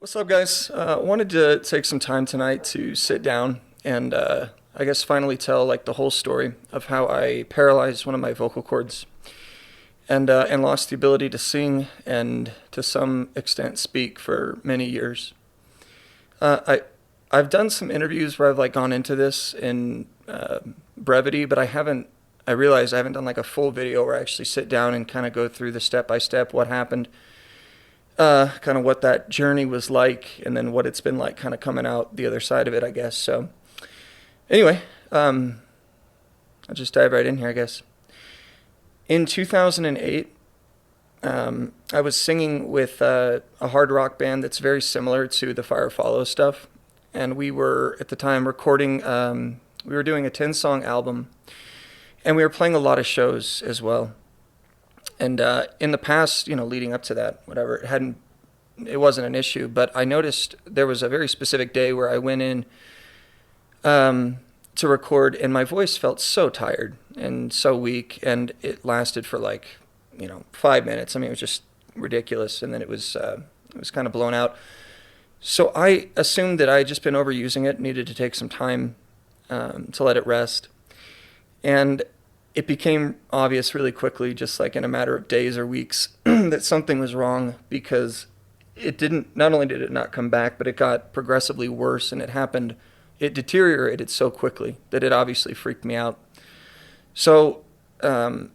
What's up, guys? Wanted to take some time tonight to sit down and I guess finally tell like the whole story of how I paralyzed one of my vocal cords and lost the ability to sing and to some extent speak for many years. I've done some interviews where I've like gone into this in brevity, but I realized I haven't done like a full video where I actually sit down and kind of go through the step by step what happened. Kind of what that journey was like, and then what it's been like kind of coming out the other side of it, I guess. So anyway, I'll just dive right in here, I guess. In 2008, I was singing with a hard rock band that's very similar to the Follows stuff. And we were, at the time, recording, we were doing a 10-song album, and we were playing a lot of shows as well. And in the past, leading up to that, whatever, it wasn't an issue. But I noticed there was a very specific day where I went in to record, and my voice felt so tired and so weak, and it lasted for 5 minutes. I mean, it was just ridiculous, and then it was kind of blown out. So I assumed that I had just been overusing it, needed to take some time to let it rest, and it became obvious really quickly, just like in a matter of days or weeks, that something was wrong, because not only did it not come back, but it got progressively worse, and it deteriorated so quickly that it obviously freaked me out. So, I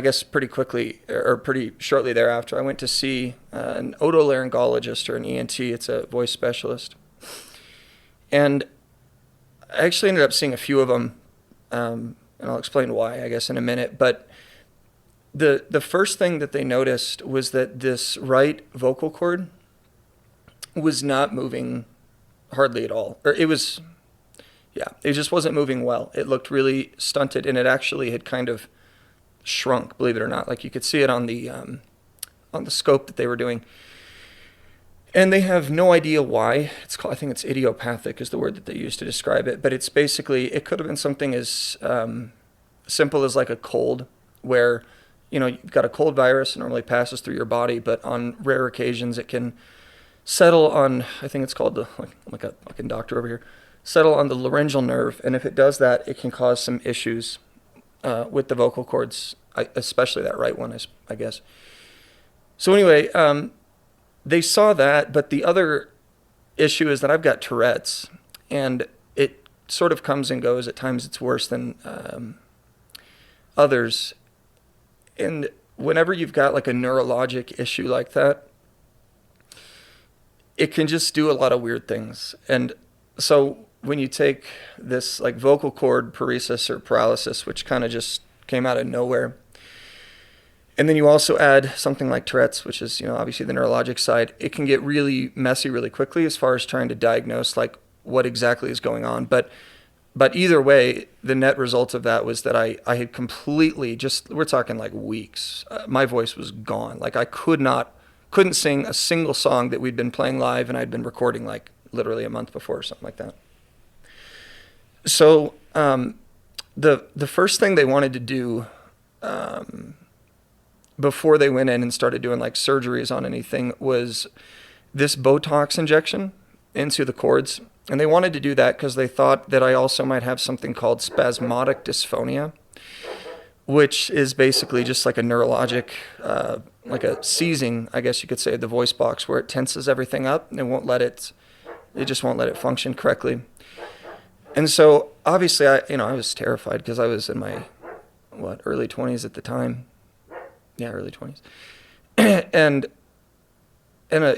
guess pretty quickly, or pretty shortly thereafter, I went to see an otolaryngologist, or an ENT. It's a voice specialist. And I actually ended up seeing a few of them, and I'll explain why, I guess, in a minute. But the first thing that they noticed was that this right vocal cord was not moving hardly at all. Or it just wasn't moving well. It looked really stunted, and it actually had kind of shrunk, believe it or not. Like, you could see it on the scope that they were doing. And they have no idea why. I think it's idiopathic is the word that they use to describe it. But it's basically, it could have been something as simple as like a cold, where, you've got a cold virus, it normally passes through your body, but on rare occasions it can settle on, I think it's called like a fucking doctor over here, settle on the laryngeal nerve. And if it does that, it can cause some issues with the vocal cords, especially that right one, I guess. So anyway, they saw that, but the other issue is that I've got Tourette's, and it sort of comes and goes. At times it's worse than others. And whenever you've got like a neurologic issue like that, it can just do a lot of weird things. And so when you take this like vocal cord paresis or paralysis, which kind of just came out of nowhere, and then you also add something like Tourette's, which is, obviously the neurologic side, it can get really messy really quickly as far as trying to diagnose like what exactly is going on. But either way, the net result of that was that I had completely, we're talking like weeks, my voice was gone. Like, I couldn't sing a single song that we'd been playing live and I'd been recording like literally a month before or something like that. So the first thing they wanted to do before they went in and started doing like surgeries on anything was this Botox injection into the cords. And they wanted to do that because they thought that I also might have something called spasmodic dysphonia, which is basically just like a neurologic, like a seizing, I guess you could say, of the voice box, where it tenses everything up and it just won't let it function correctly. And so obviously I was terrified, because I was in my, early 20s at the time. Yeah, early 20s. and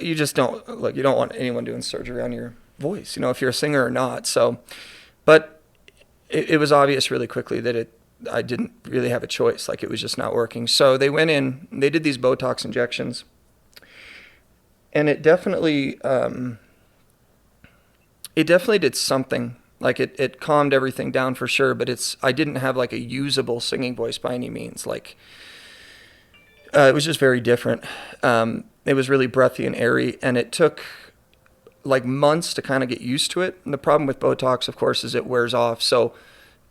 you just don't, you don't want anyone doing surgery on your voice, if you're a singer or not. So, but it was obvious really quickly that I didn't really have a choice. Like, it was just not working. So they went in, they did these Botox injections, and it definitely did something. Like, it calmed everything down for sure, but I didn't have like a usable singing voice by any means. Like, it was just very different. It was really breathy and airy, and it took like months to kind of get used to it. And the problem with Botox, of course, is it wears off. So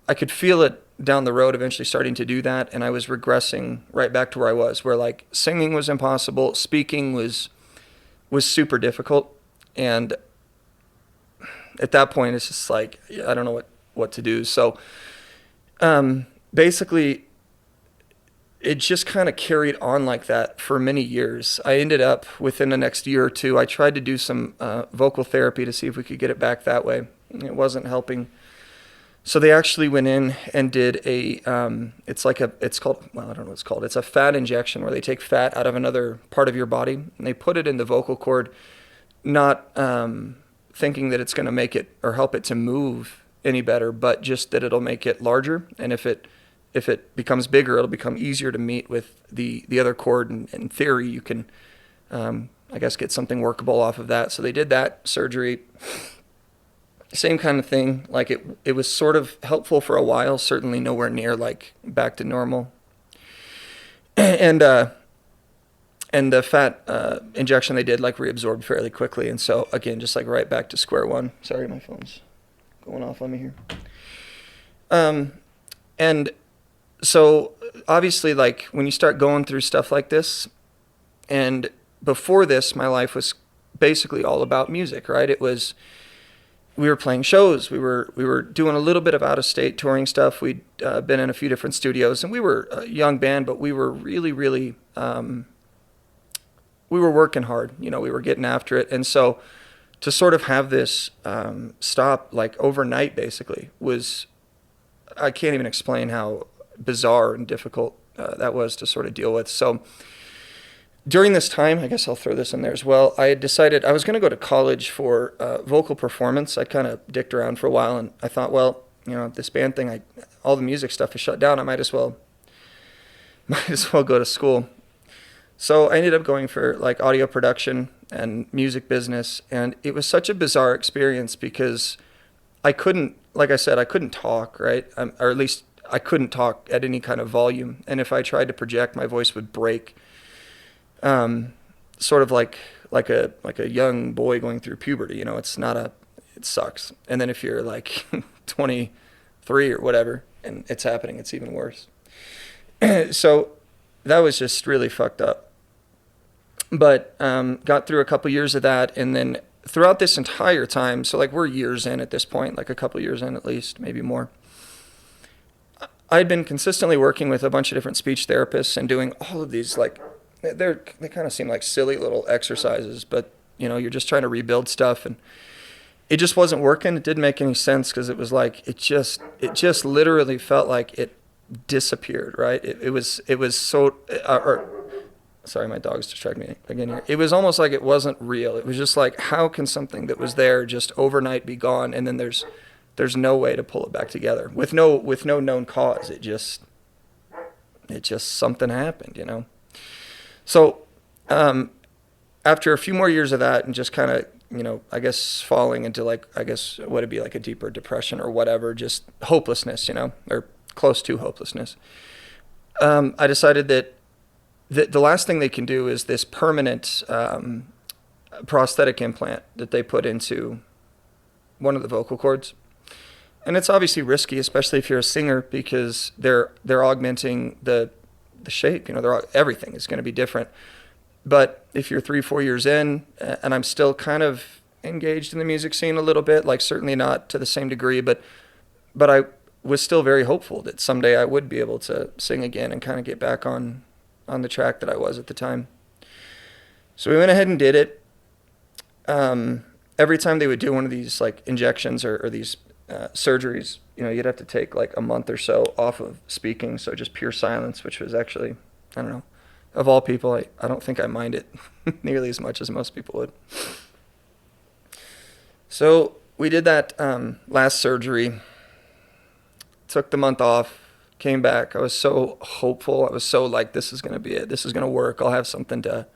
I could feel it down the road eventually starting to do that, and I was regressing right back to where I was, where like singing was impossible, speaking was was super difficult. And at that point, it's just like, I don't know what to do. So basically, it just kind of carried on like that for many years. I ended up, within the next year or two, I tried to do some vocal therapy to see if we could get it back that way. It wasn't helping. So they actually went in and did it's called, well, I don't know what it's called. It's a fat injection where they take fat out of another part of your body and they put it in the vocal cord, not thinking that it's going to make it or help it to move any better, but just that it'll make it larger. And if it becomes bigger, it'll become easier to meet with the other cord. And in theory, you can, I guess, get something workable off of that. So they did that surgery. Same kind of thing. Like it was sort of helpful for a while, certainly nowhere near like back to normal. And the fat injection they did like reabsorbed fairly quickly. And so again, just like right back to square one. Sorry, my phone's going off on me here. And so obviously, like when you start going through stuff like this, and before this, my life was basically all about music, right? We were playing shows. We were doing a little bit of out-of-state touring stuff. We'd been in a few different studios, and we were a young band, but we were really, really, we were working hard. We were getting after it. And so to sort of have this stop like overnight basically I can't even explain how bizarre and difficult that was to sort of deal with. So during this time, I guess I'll throw this in there as well, I had decided I was going to go to college for vocal performance. I kind of dicked around for a while, and I thought, well, this band thing, all the music stuff is shut down. I might as well go to school. So I ended up going for like audio production and music business, and it was such a bizarre experience because I couldn't talk, right? Or at least I couldn't talk at any kind of volume, and if I tried to project, my voice would break. Sort of like a young boy going through puberty, it sucks. And then if you're like 23 or whatever and it's happening, it's even worse. So that was just really fucked up. But, got through a couple years of that. And then throughout this entire time, so like we're years in at this point, like a couple years in at least, maybe more. I'd been consistently working with a bunch of different speech therapists and doing all of these like, they kind of seem like silly little exercises, but you're just trying to rebuild stuff, and it just wasn't working. It didn't make any sense because it was like it just literally felt like it disappeared, right? It was so sorry, my dog's distracting me again here. It was almost like it wasn't real. It was just like, how can something that was there just overnight be gone, and then there's no way to pull it back together with no known cause. It just something happened, So, after a few more years of that and just kind of, I guess falling into like, I guess what would be like a deeper depression or whatever, just hopelessness, or close to hopelessness. I decided that the last thing they can do is this permanent prosthetic implant that they put into one of the vocal cords. And it's obviously risky, especially if you're a singer, because they're augmenting the shape, everything is going to be different. But if you're 3-4 years in, and I'm still kind of engaged in the music scene a little bit, like certainly not to the same degree, but I was still very hopeful that someday I would be able to sing again and kind of get back on the track that I was at the time. So we went ahead and did it. Every time they would do one of these like injections or these surgeries, you'd have to take like a month or so off of speaking, so just pure silence, which was actually, I don't know, of all people, I don't think I mind it nearly as much as most people would. So we did that last surgery, took the month off, came back. I was so hopeful. I was so like, this is going to be it. This is going to work. I'll have something to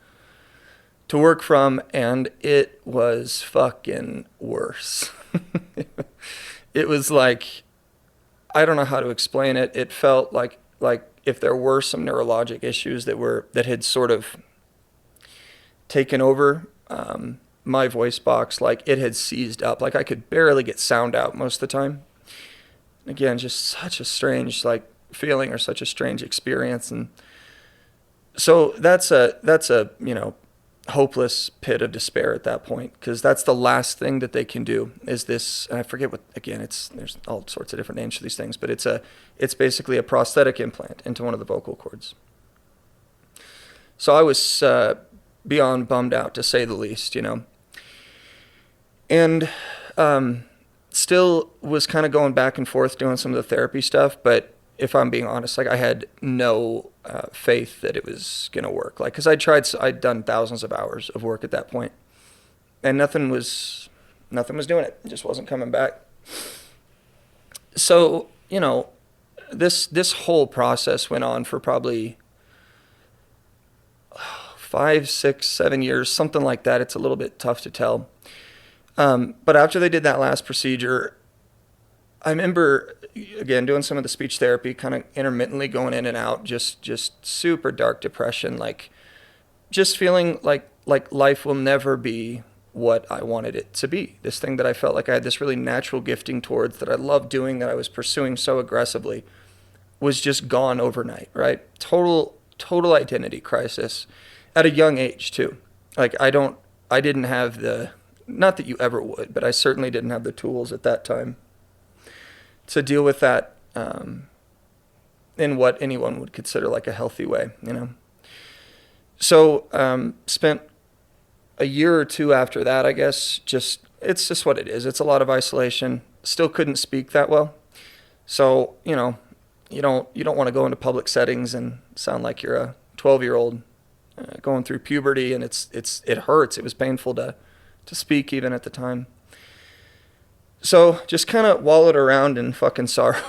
work from, and it was fucking worse. It was like, I don't know how to explain it. It felt like if there were some neurologic issues that had sort of taken over my voice box, like it had seized up. Like I could barely get sound out most of the time. Again, just such a strange like feeling or such a strange experience. And so that's a hopeless pit of despair at that point, because that's the last thing that they can do is this. And I forget what, again, there's all sorts of different names for these things, but it's basically a prosthetic implant into one of the vocal cords. So I was beyond bummed out, to say the least, and still was kind of going back and forth doing some of the therapy stuff. But if I'm being honest, like I had no faith that it was gonna work. Like, cause I'd done thousands of hours of work at that point, and nothing was doing it. It just wasn't coming back. So this whole process went on for probably 5, 6, 7 years, something like that. It's a little bit tough to tell. But after they did that last procedure, I remember, again, doing some of the speech therapy, kind of intermittently going in and out, just super dark depression, like just feeling like life will never be what I wanted it to be. This thing that I felt like I had this really natural gifting towards, that I loved doing, that I was pursuing so aggressively, was just gone overnight, right? Total identity crisis at a young age too. Like I didn't have not that you ever would, but I certainly didn't have the tools at that time to deal with that in what anyone would consider like a healthy way, So spent a year or two after that, I guess, it's just what it is. It's a lot of isolation. Still couldn't speak that well. So, you don't want to go into public settings and sound like you're a 12-year-old going through puberty, and it hurts. It was painful to speak even at the time. So just kind of wallowed around in fucking sorrow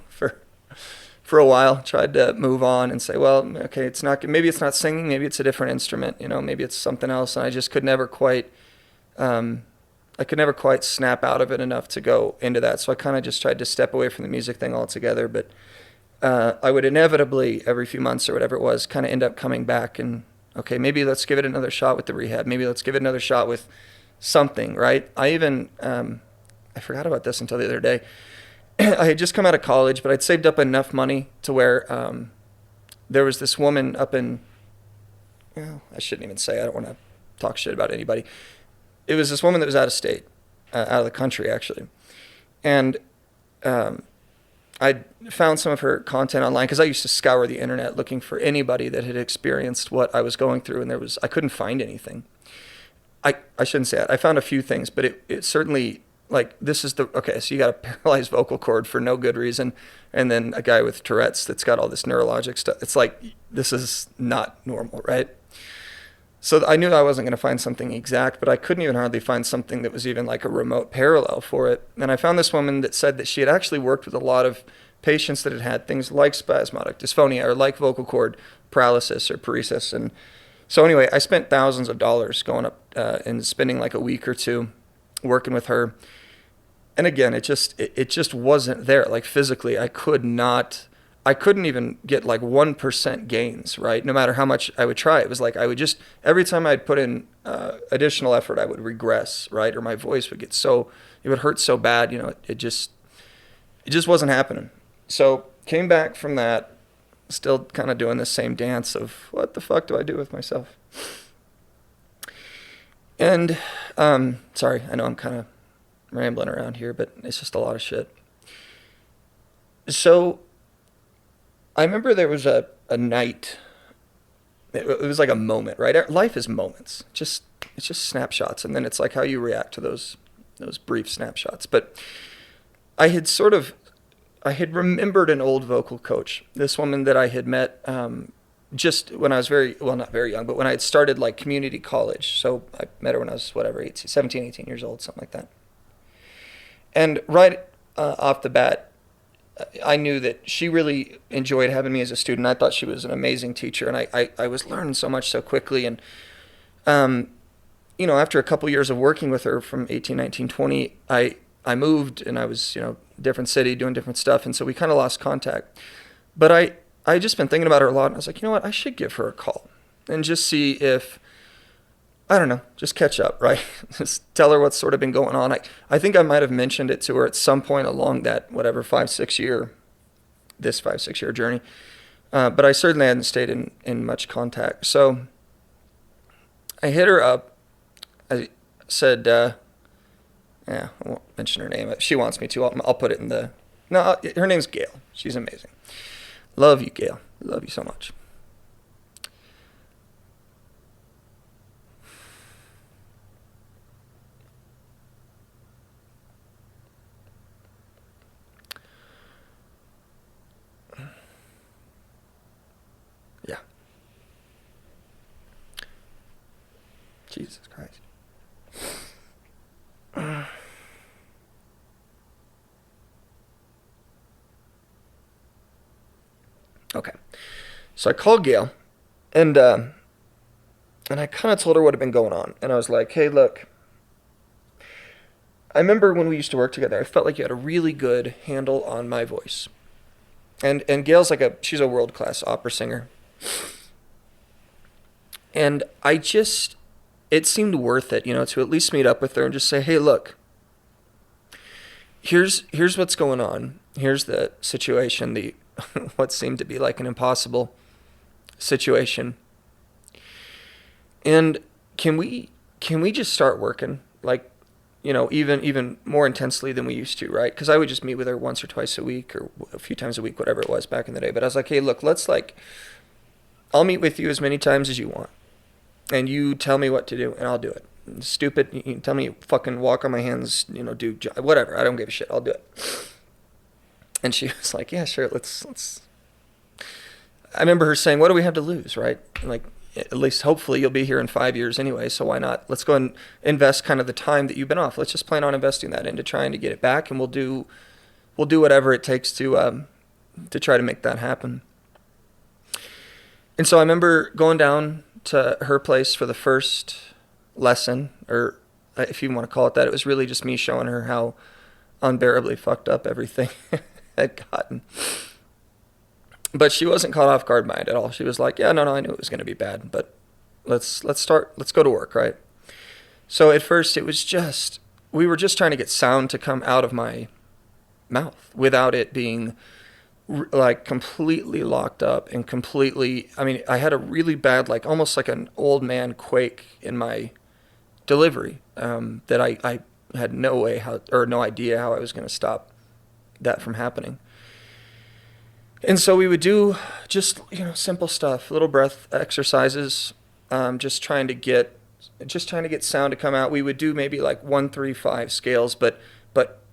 for a while. Tried to move on and say, well, okay, maybe it's not singing, maybe it's a different instrument, maybe it's something else. And I just could never quite snap out of it enough to go into that. So I kind of just tried to step away from the music thing altogether. But I would inevitably, every few months or whatever it was, kind of end up coming back and, okay, maybe let's give it another shot with the rehab. Maybe let's give it another shot with something, right? I even, I forgot about this until the other day. I had just come out of college, but I'd saved up enough money to where there was this woman up in, well, I shouldn't even say, I don't want to talk shit about anybody. It was this woman that was out of state, out of the country actually. And I found some of her content online, because I used to scour the internet looking for anybody that had experienced what I was going through, and I couldn't find anything. I shouldn't say that. I found a few things, but it certainly, like, okay, so you got a paralyzed vocal cord for no good reason, and then a guy with Tourette's that's got all this neurologic stuff. It's like, this is not normal, right? So I knew I wasn't going to find something exact, but I couldn't even hardly find something that was even like a remote parallel for it. And I found this woman that said that she had actually worked with a lot of patients that had had things like spasmodic dysphonia, or like vocal cord paralysis or paresis. And so anyway, I spent thousands of dollars going up and spending like a week or two working with her. And again, it just wasn't there. Like physically, I couldn't even get like 1% gains, right? No matter how much I would try. It was like every time I'd put in additional effort, I would regress, right? Or my voice would it would hurt so bad, it just wasn't happening. So came back from that, still kind of doing the same dance of what the fuck do I do with myself? And, sorry, I know I'm kind of rambling around here, but it's just a lot of shit. So I remember there was a night, it was like a moment, right? Life is moments, it's just snapshots, and then it's like how you react to those brief snapshots. But I had remembered an old vocal coach, this woman that I had met just when I was not very young, but when I had started like community college. So I met her when I was 17, 18 years old, something like that. And right off the bat, I knew that she really enjoyed having me as a student. I thought she was an amazing teacher, and I was learning so much so quickly. And, after a couple years of working with her from 18, 19, 20, I moved, and I was, different city, doing different stuff. And so we kind of lost contact. But I just been thinking about her a lot, and I was like, you know what, I should give her a call and just see if, I don't know, just catch up, right? Just tell her what's sort of been going on. I think I might have mentioned it to her at some point along that, 5-6 year journey. But I certainly hadn't stayed in much contact. So I hit her up. I said, yeah, I won't mention her name. She wants me to. I'll put it in the... No, her name's Gail. She's amazing. Love you, Gail. Love you so much. Yeah. Jesus Christ. Okay. So I called Gail, and I kind of told her what had been going on. And I was like, hey, look, I remember when we used to work together, I felt like you had a really good handle on my voice. And Gail's she's a world-class opera singer. And it seemed worth it, to at least meet up with her and just say, hey, look, here's what's going on. Here's the situation, what seemed to be like an impossible situation. And can we just start working even more intensely than we used to, right? Because I would just meet with her once or twice a week or a few times a week, whatever it was back in the day. But I was like, hey, look, I'll meet with you as many times as you want. And you tell me what to do, and I'll do it. Stupid, you can tell me fucking walk on my hands, do whatever. I don't give a shit. I'll do it. And she was like, yeah, sure, let's. I remember her saying, what do we have to lose, right? Like, at least hopefully you'll be here in 5 years anyway, so why not? Let's go and invest kind of the time that you've been off. Let's just plan on investing that into trying to get it back, and we'll do whatever it takes to try to make that happen. And so I remember going down to her place for the first lesson, or if you want to call it that. It was really just me showing her how unbearably fucked up everything had gotten. But she wasn't caught off guard by it at all. She was like, yeah, no, I knew it was going to be bad, but let's go to work, right? So at first we were just trying to get sound to come out of my mouth without it being like completely locked up and completely, I had a really bad, almost like an old man quake in my delivery, that I had no idea how I was going to stop that from happening. And so we would do just, simple stuff, little breath exercises, just trying to get sound to come out. We would do maybe 1, 3, 5 scales, but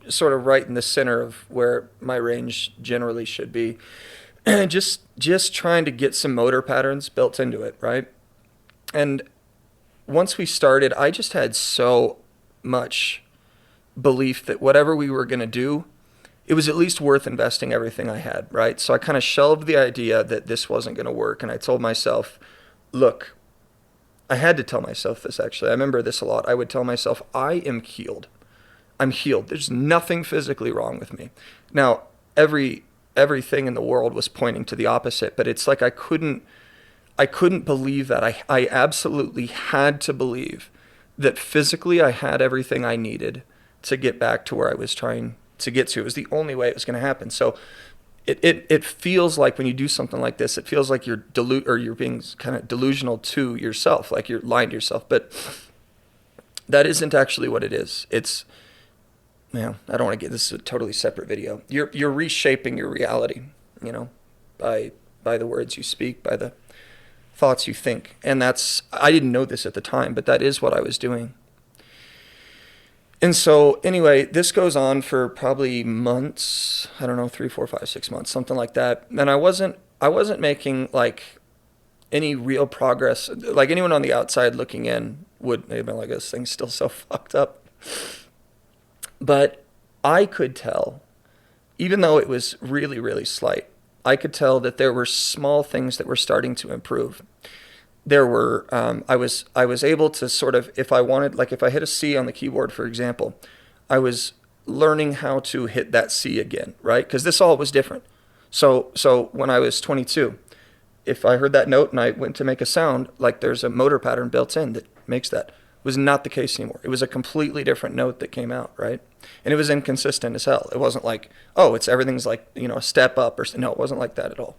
sort of right in the center of where my range generally should be. just trying to get some motor patterns built into it, right? And once we started, I just had so much belief that whatever we were going to do, it was at least worth investing everything I had, right? So I kind of shelved the idea that this wasn't going to work, and I told myself, look, I had to tell myself this, actually. I remember this a lot. I would tell myself, I am healed. I'm healed. There's nothing physically wrong with me. Now, everything in the world was pointing to the opposite, but it's like I couldn't believe that. I absolutely had to believe that physically I had everything I needed to get back to where I was trying to get to. It was the only way it was going to happen. So it feels like when you do something like this, it feels like you're being kind of delusional to yourself, like you're lying to yourself. But that isn't actually what it is. It's, I don't want to get, this is a totally separate video. You're reshaping your reality, by the words you speak, by the thoughts you think. And I didn't know this at the time, but that is what I was doing. And so anyway, this goes on for probably months. I don't know, 3, 4, 5, 6 months, something like that. And I wasn't making any real progress. Like anyone on the outside looking in would have been like, this thing's still so fucked up. But I could tell, even though it was really, really slight, I could tell that there were small things that were starting to improve. There were, I was able to sort of, if I hit a C on the keyboard, for example, I was learning how to hit that C again, right? Because this all was different. So when I was 22, if I heard that note and I went to make a sound, there's a motor pattern built in that makes that. It was not the case anymore. It was a completely different note that came out, right? And it was inconsistent as hell. It wasn't like, everything's a step up no, it wasn't like that at all.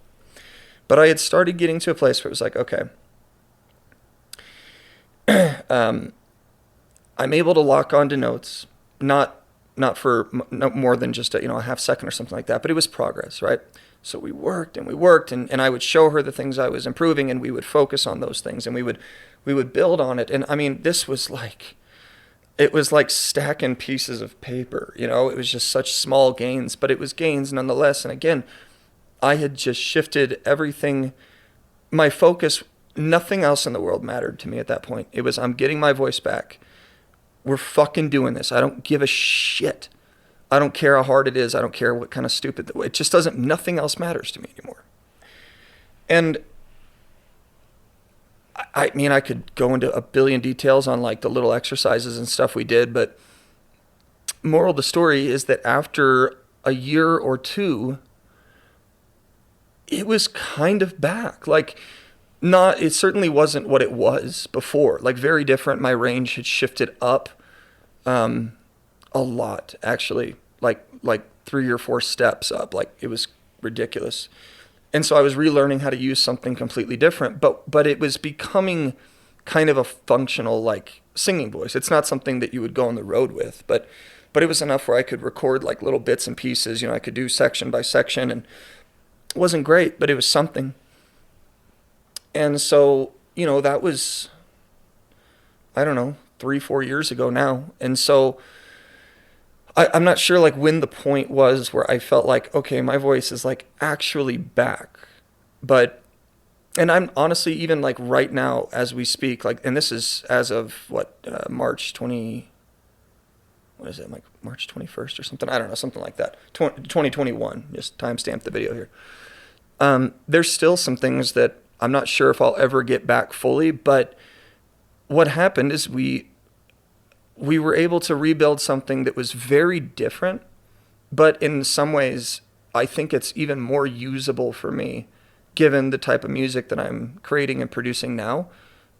But I had started getting to a place where it was like, okay, um, I'm able to lock onto notes, not for no more than just a half second or something like that, but it was progress, right? So we worked and I would show her the things I was improving, and we would focus on those things, and we would build on it. And I mean, it was like stacking pieces of paper, it was just such small gains, but it was gains nonetheless. And again, I had just shifted everything. My focus, nothing else in the world mattered to me at that point. It was, I'm getting my voice back. We're fucking doing this. I don't give a shit. I don't care how hard it is. I don't care what kind of stupid, it just doesn't, nothing else matters to me anymore. And I mean, I could go into a billion details on like the little exercises and stuff we did, but moral of the story is that after a year or two, it was kind of back. Like, it certainly wasn't what it was before. Like, very different. My range had shifted up a lot, actually. Like 3 or 4 steps up. Like, it was ridiculous. And so I was relearning how to use something completely different, but it was becoming kind of a functional, like, singing voice. It's not something that you would go on the road with, but it was enough where I could record like little bits and pieces. I could do section by section, and it wasn't great, but it was something. And so, that was, I don't know, 3-4 years ago now. And so I'm not sure like when the point was where I felt like, okay, my voice is like actually back. And I'm honestly, even like right now as we speak, like, and this is as of March 20, what is it, like March 21st or something? I don't know, something like that. 2021, just timestamp the video here. There's still some things that I'm not sure if I'll ever get back fully, but what happened is we were able to rebuild something that was very different, but in some ways, I think it's even more usable for me, given the type of music that I'm creating and producing now,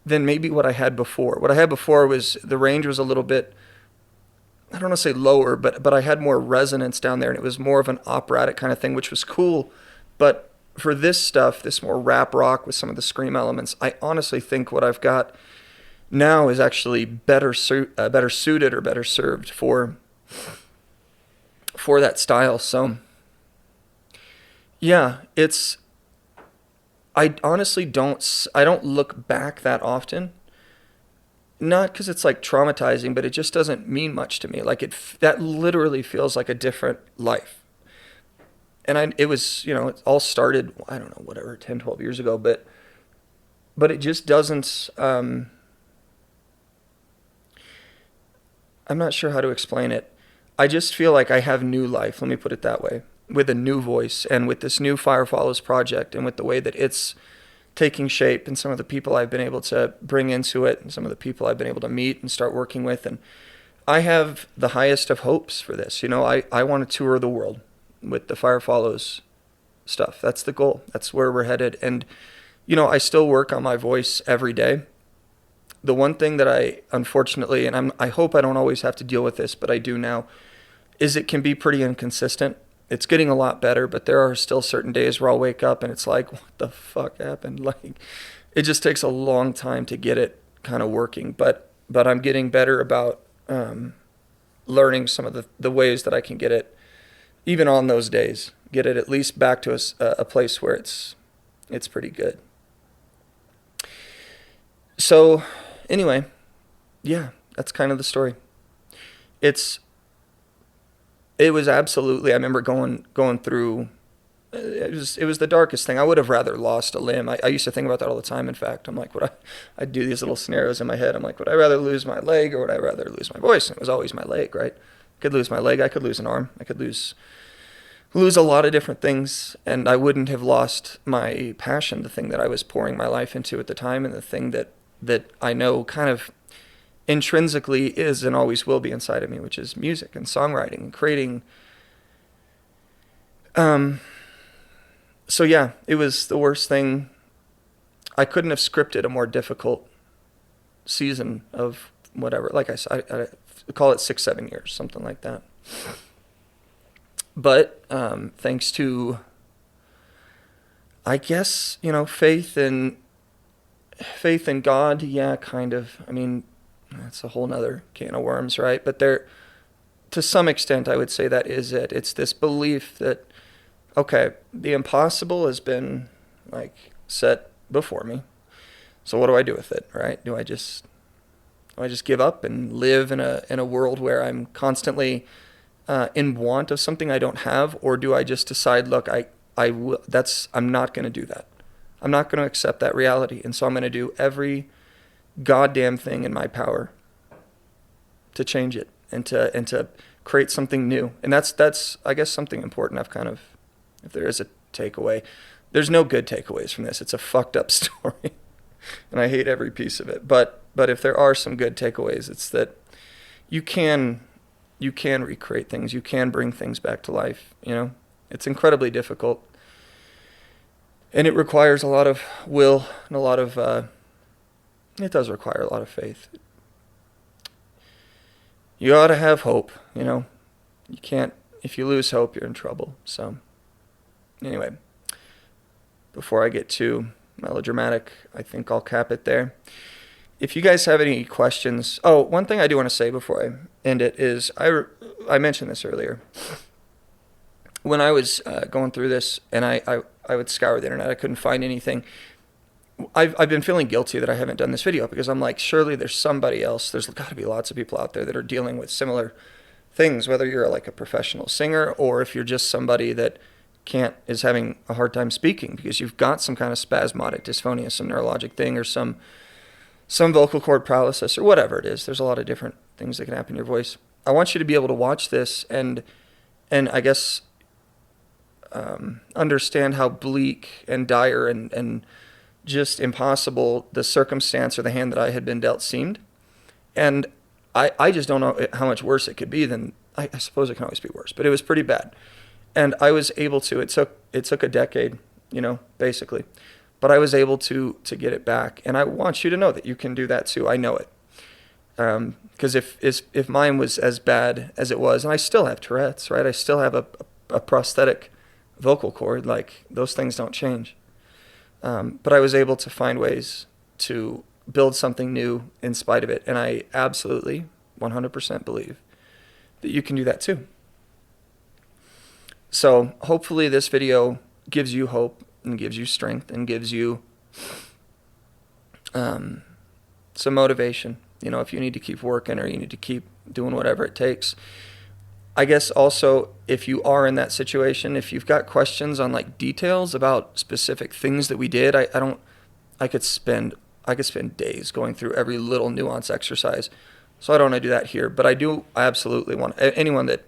than maybe what I had before. What I had before was, the range was a little bit, I don't want to say lower, but I had more resonance down there, and it was more of an operatic kind of thing, which was cool. But for this stuff, this more rap rock with some of the scream elements, I honestly think what I've got now is actually better suited or better served for that style. So yeah, I honestly don't look back that often. Not because it's like traumatizing, but it just doesn't mean much to me. Like, that literally feels like a different life. And it was, it all started, I don't know, whatever, 10, 12 years ago, but it just doesn't, I'm not sure how to explain it. I just feel like I have new life, let me put it that way, with a new voice, and with this new Follows project, and with the way that it's taking shape, and some of the people I've been able to bring into it, and some of the people I've been able to meet and start working with. And I have the highest of hopes for this. I want to tour the world with the Follows stuff. That's the goal. That's where we're headed. And, I still work on my voice every day. The one thing that I, unfortunately, and I hope I don't always have to deal with this, but I do now, is it can be pretty inconsistent. It's getting a lot better, but there are still certain days where I'll wake up and it's like, what the fuck happened? Like, it just takes a long time to get it kind of working. But I'm getting better about learning some of the ways that I can get it, even on those days, get it at least back to a place where it's pretty good. So anyway, yeah, that's kind of the story. It was absolutely, I remember going through, it was the darkest thing. I would have rather lost a limb. I used to think about that all the time. In fact, I'm like, I'd do these little scenarios in my head. I'm like, would I rather lose my leg or would I rather lose my voice? And it was always my leg, right? I could lose my leg. I could lose an arm. I could lose a lot of different things, and I wouldn't have lost my passion, the thing that I was pouring my life into at the time, and the thing that I know kind of intrinsically is and always will be inside of me, which is music and songwriting and creating. So yeah, it was the worst thing. I couldn't have scripted a more difficult season of whatever. Like I said, I call it 6-7 years, something like that. But thanks to, I guess, faith and faith in God, yeah, kind of. I mean, that's a whole nother can of worms, right? But to some extent, I would say that is it. It's this belief that, okay, the impossible has been like set before me. So what do I do with it, right? Do I just give up and live in a world where I'm constantly in want of something I don't have, or do I just decide, look, I'm not going to do that. I'm not going to accept that reality, and so I'm going to do every goddamn thing in my power to change it and to create something new. And that's I guess something important. If there is a takeaway, there's no good takeaways from this. It's a fucked up story, and I hate every piece of it. But if there are some good takeaways, it's that you can recreate things. You can bring things back to life. It's incredibly difficult, and it requires a lot of will and a lot of. It does require a lot of faith. You ought to have hope. You can't. If you lose hope, you're in trouble. So, anyway, before I get too melodramatic, I think I'll cap it there. If you guys have any questions, one thing I do want to say before I end it is I mentioned this earlier. When I was going through this, and I would scour the internet, I couldn't find anything. I've been feeling guilty that I haven't done this video, because I'm like, surely there's somebody else. There's got to be lots of people out there that are dealing with similar things, whether you're like a professional singer or if you're just somebody that is having a hard time speaking because you've got some kind of spasmodic dysphonia, some neurologic thing, or some vocal cord paralysis, or whatever it is. There's a lot of different things that can happen in your voice. I want you to be able to watch this and I guess understand how bleak and dire and just impossible the circumstance or the hand that I had been dealt seemed. And I just don't know how much worse it could be than, I suppose it can always be worse, but it was pretty bad. And I was able to, it took a decade, basically, but I was able to get it back. And I want you to know that you can do that too. I know it. Because if mine was as bad as it was, and I still have Tourette's, right? I still have a prosthetic vocal cord, like those things don't change. But I was able to find ways to build something new in spite of it. And I absolutely 100% believe that you can do that too. So hopefully this video gives you hope and gives you strength and gives you some motivation. If you need to keep working or you need to keep doing whatever it takes. I guess also, if you are in that situation, if you've got questions on like details about specific things that we did, I could spend days going through every little nuance exercise. So I don't want to do that here, but I absolutely want anyone that,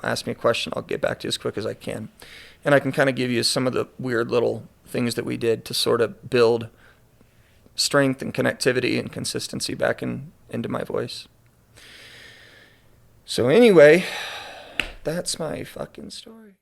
asks me a question, I'll get back to you as quick as I can. And I can kind of give you some of the weird little things that we did to sort of build strength and connectivity and consistency back into my voice. So anyway, that's my fucking story.